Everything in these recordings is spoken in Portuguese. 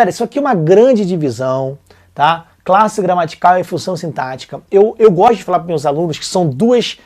Cara, isso aqui é uma grande divisão, tá? Classe gramatical e função sintática. Eu gosto de falar para meus alunos que são duas,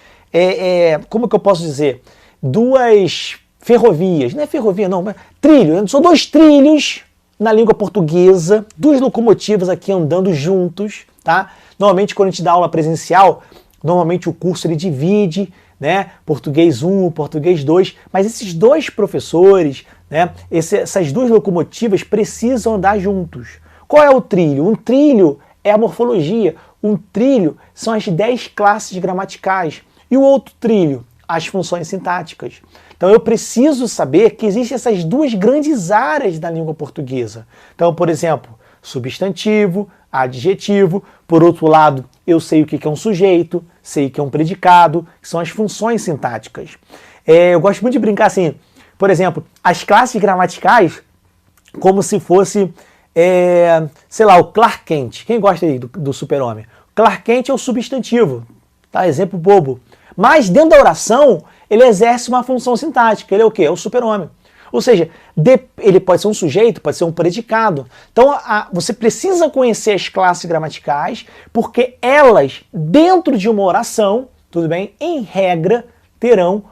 como que eu posso dizer? Duas ferrovias, não é ferrovia não, mas trilho. São dois trilhos na língua portuguesa, duas locomotivas aqui andando juntos, tá? Normalmente quando a gente dá aula presencial, normalmente o curso ele divide, né? Português 1, português 2, mas esses dois professores, né? Essas duas locomotivas precisam andar juntos. Qual é o trilho? Um trilho é a morfologia, um trilho são as 10 classes gramaticais e o outro trilho, as funções sintáticas. Então eu preciso saber que existem essas duas grandes áreas da língua portuguesa. Então, por exemplo, substantivo, adjetivo, por outro lado, eu sei o que é um sujeito, sei o que é um predicado, que são as funções sintáticas. Eu gosto muito de brincar assim, por exemplo, as classes gramaticais, como se fosse, sei lá, o Clark Kent. Quem gosta aí do super-homem? Clark Kent é o substantivo, tá? Exemplo bobo. Mas dentro da oração, ele exerce uma função sintática. Ele é o quê? É o super-homem. Ou seja, ele pode ser um sujeito, pode ser um predicado. Então você precisa conhecer as classes gramaticais, porque elas, dentro de uma oração, tudo bem, em regra, terão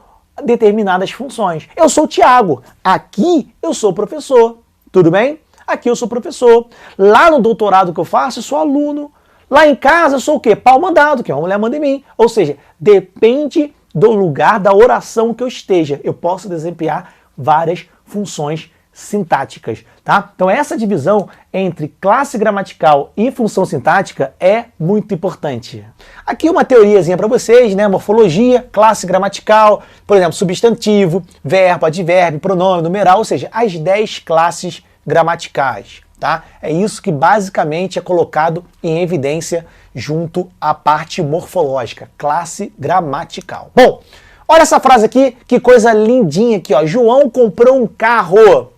determinadas funções. Eu sou o Tiago, aqui eu sou professor, tudo bem? Aqui eu sou professor. Lá no doutorado que eu faço, eu sou aluno. Lá em casa eu sou o quê? Pau mandado, que uma mulher manda em mim. Ou seja, depende do lugar da oração que eu esteja. Eu posso desempenhar várias funções sintáticas, tá? Então essa divisão entre classe gramatical e função sintática é muito importante. Aqui uma teoriazinha para vocês, né? Morfologia, classe gramatical, por exemplo, substantivo, verbo, advérbio, pronome, numeral, ou seja, as 10 classes gramaticais, tá? É isso que basicamente é colocado em evidência junto à parte morfológica, classe gramatical. Bom, olha essa frase aqui, que coisa lindinha aqui, ó. João comprou um carro.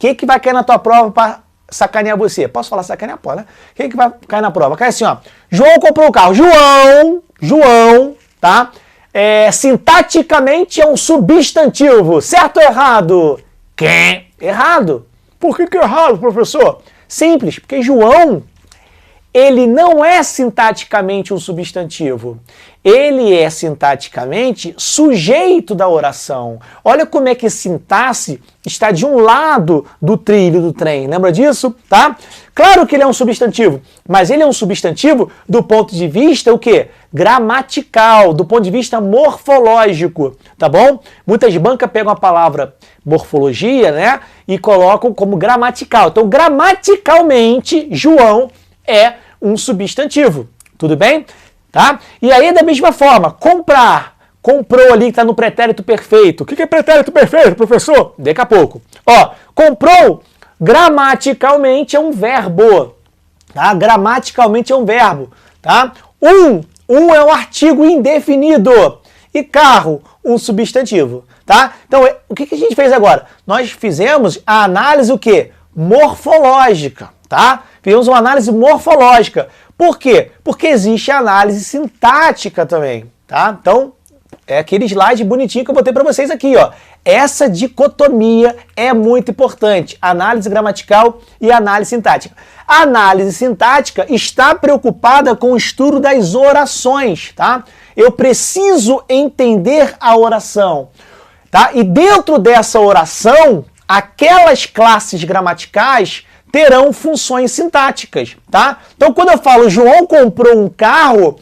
O que vai cair na tua prova para sacanear você? Posso falar sacanear? Pode, né? O que vai cair na prova? Cai assim, ó. João comprou um carro. João, tá? Sintaticamente é um substantivo. Certo ou errado? Quem? Errado. Por que é errado, professor? Simples, porque João, ele não é sintaticamente um substantivo. Ele é sintaticamente sujeito da oração. Olha como é que sintaxe está de um lado do trilho do trem. Lembra disso? Tá? Claro que ele é um substantivo, mas ele é um substantivo do ponto de vista o quê? Gramatical, do ponto de vista morfológico, tá bom? Muitas bancas pegam a palavra morfologia, né, e colocam como gramatical. Então, gramaticalmente, João é um substantivo. Tudo bem? Tá? E aí, da mesma forma, comprar. Comprou ali que está no pretérito perfeito. O que é pretérito perfeito, professor? Daqui a pouco. Ó, comprou, gramaticalmente é um verbo. Tá? Gramaticalmente é um verbo. Tá? Um é um artigo indefinido. E carro, um substantivo. Tá? Então, o que a gente fez agora? Nós fizemos a análise o quê? Morfológica. Tá? Fizemos uma análise morfológica. Por quê? Porque existe a análise sintática também, tá? Então, é aquele slide bonitinho que eu botei para vocês aqui, ó. Essa dicotomia é muito importante, análise gramatical e análise sintática. A análise sintática está preocupada com o estudo das orações, tá? Eu preciso entender a oração, tá? E dentro dessa oração, aquelas classes gramaticais terão funções sintáticas, tá? Então, quando eu falo João comprou um carro,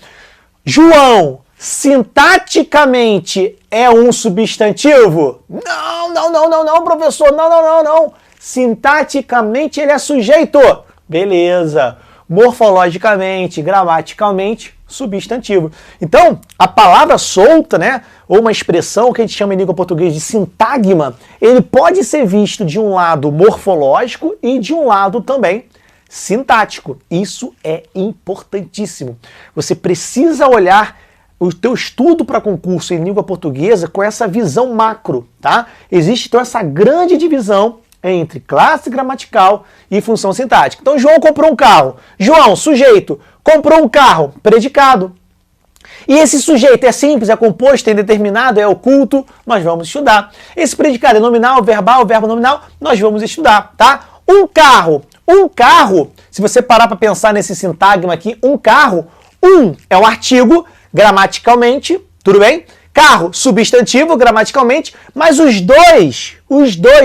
João, sintaticamente, é um substantivo? Não, professor, não. Sintaticamente, ele é sujeito. Beleza. Morfologicamente, gramaticalmente, substantivo. Então, a palavra solta, né, ou uma expressão que a gente chama em língua portuguesa de sintagma, ele pode ser visto de um lado morfológico e de um lado também sintático. Isso é importantíssimo. Você precisa olhar o teu estudo para concurso em língua portuguesa com essa visão macro, tá? Existe então essa grande divisão entre classe gramatical e função sintática. Então, João comprou um carro. João, sujeito, comprou um carro, predicado. E esse sujeito é simples, é composto, é indeterminado, é oculto, nós vamos estudar. Esse predicado é nominal, verbal, verbo nominal, nós vamos estudar, tá? Um carro, Um carro, se você parar para pensar nesse sintagma aqui, um carro, é um artigo, gramaticalmente, tudo bem? Carro, substantivo, gramaticalmente, mas os dois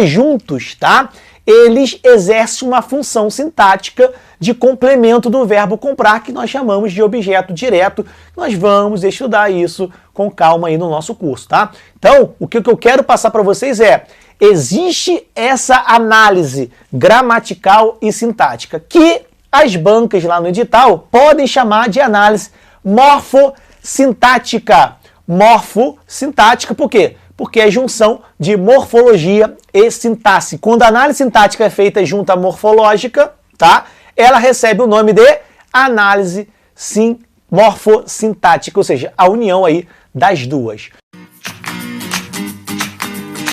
juntos, tá? Eles exercem uma função sintática de complemento do verbo comprar, que nós chamamos de objeto direto. Nós vamos estudar isso com calma aí no nosso curso, tá? Então, o que eu quero passar para vocês é, existe essa análise gramatical e sintática, que as bancas lá no edital podem chamar de análise morfossintática. Morfossintática, por quê? Porque é junção de morfologia e sintaxe. Quando a análise sintática é feita junto à morfológica, tá? Ela recebe o nome de análise morfossintática, ou seja, a união aí das duas.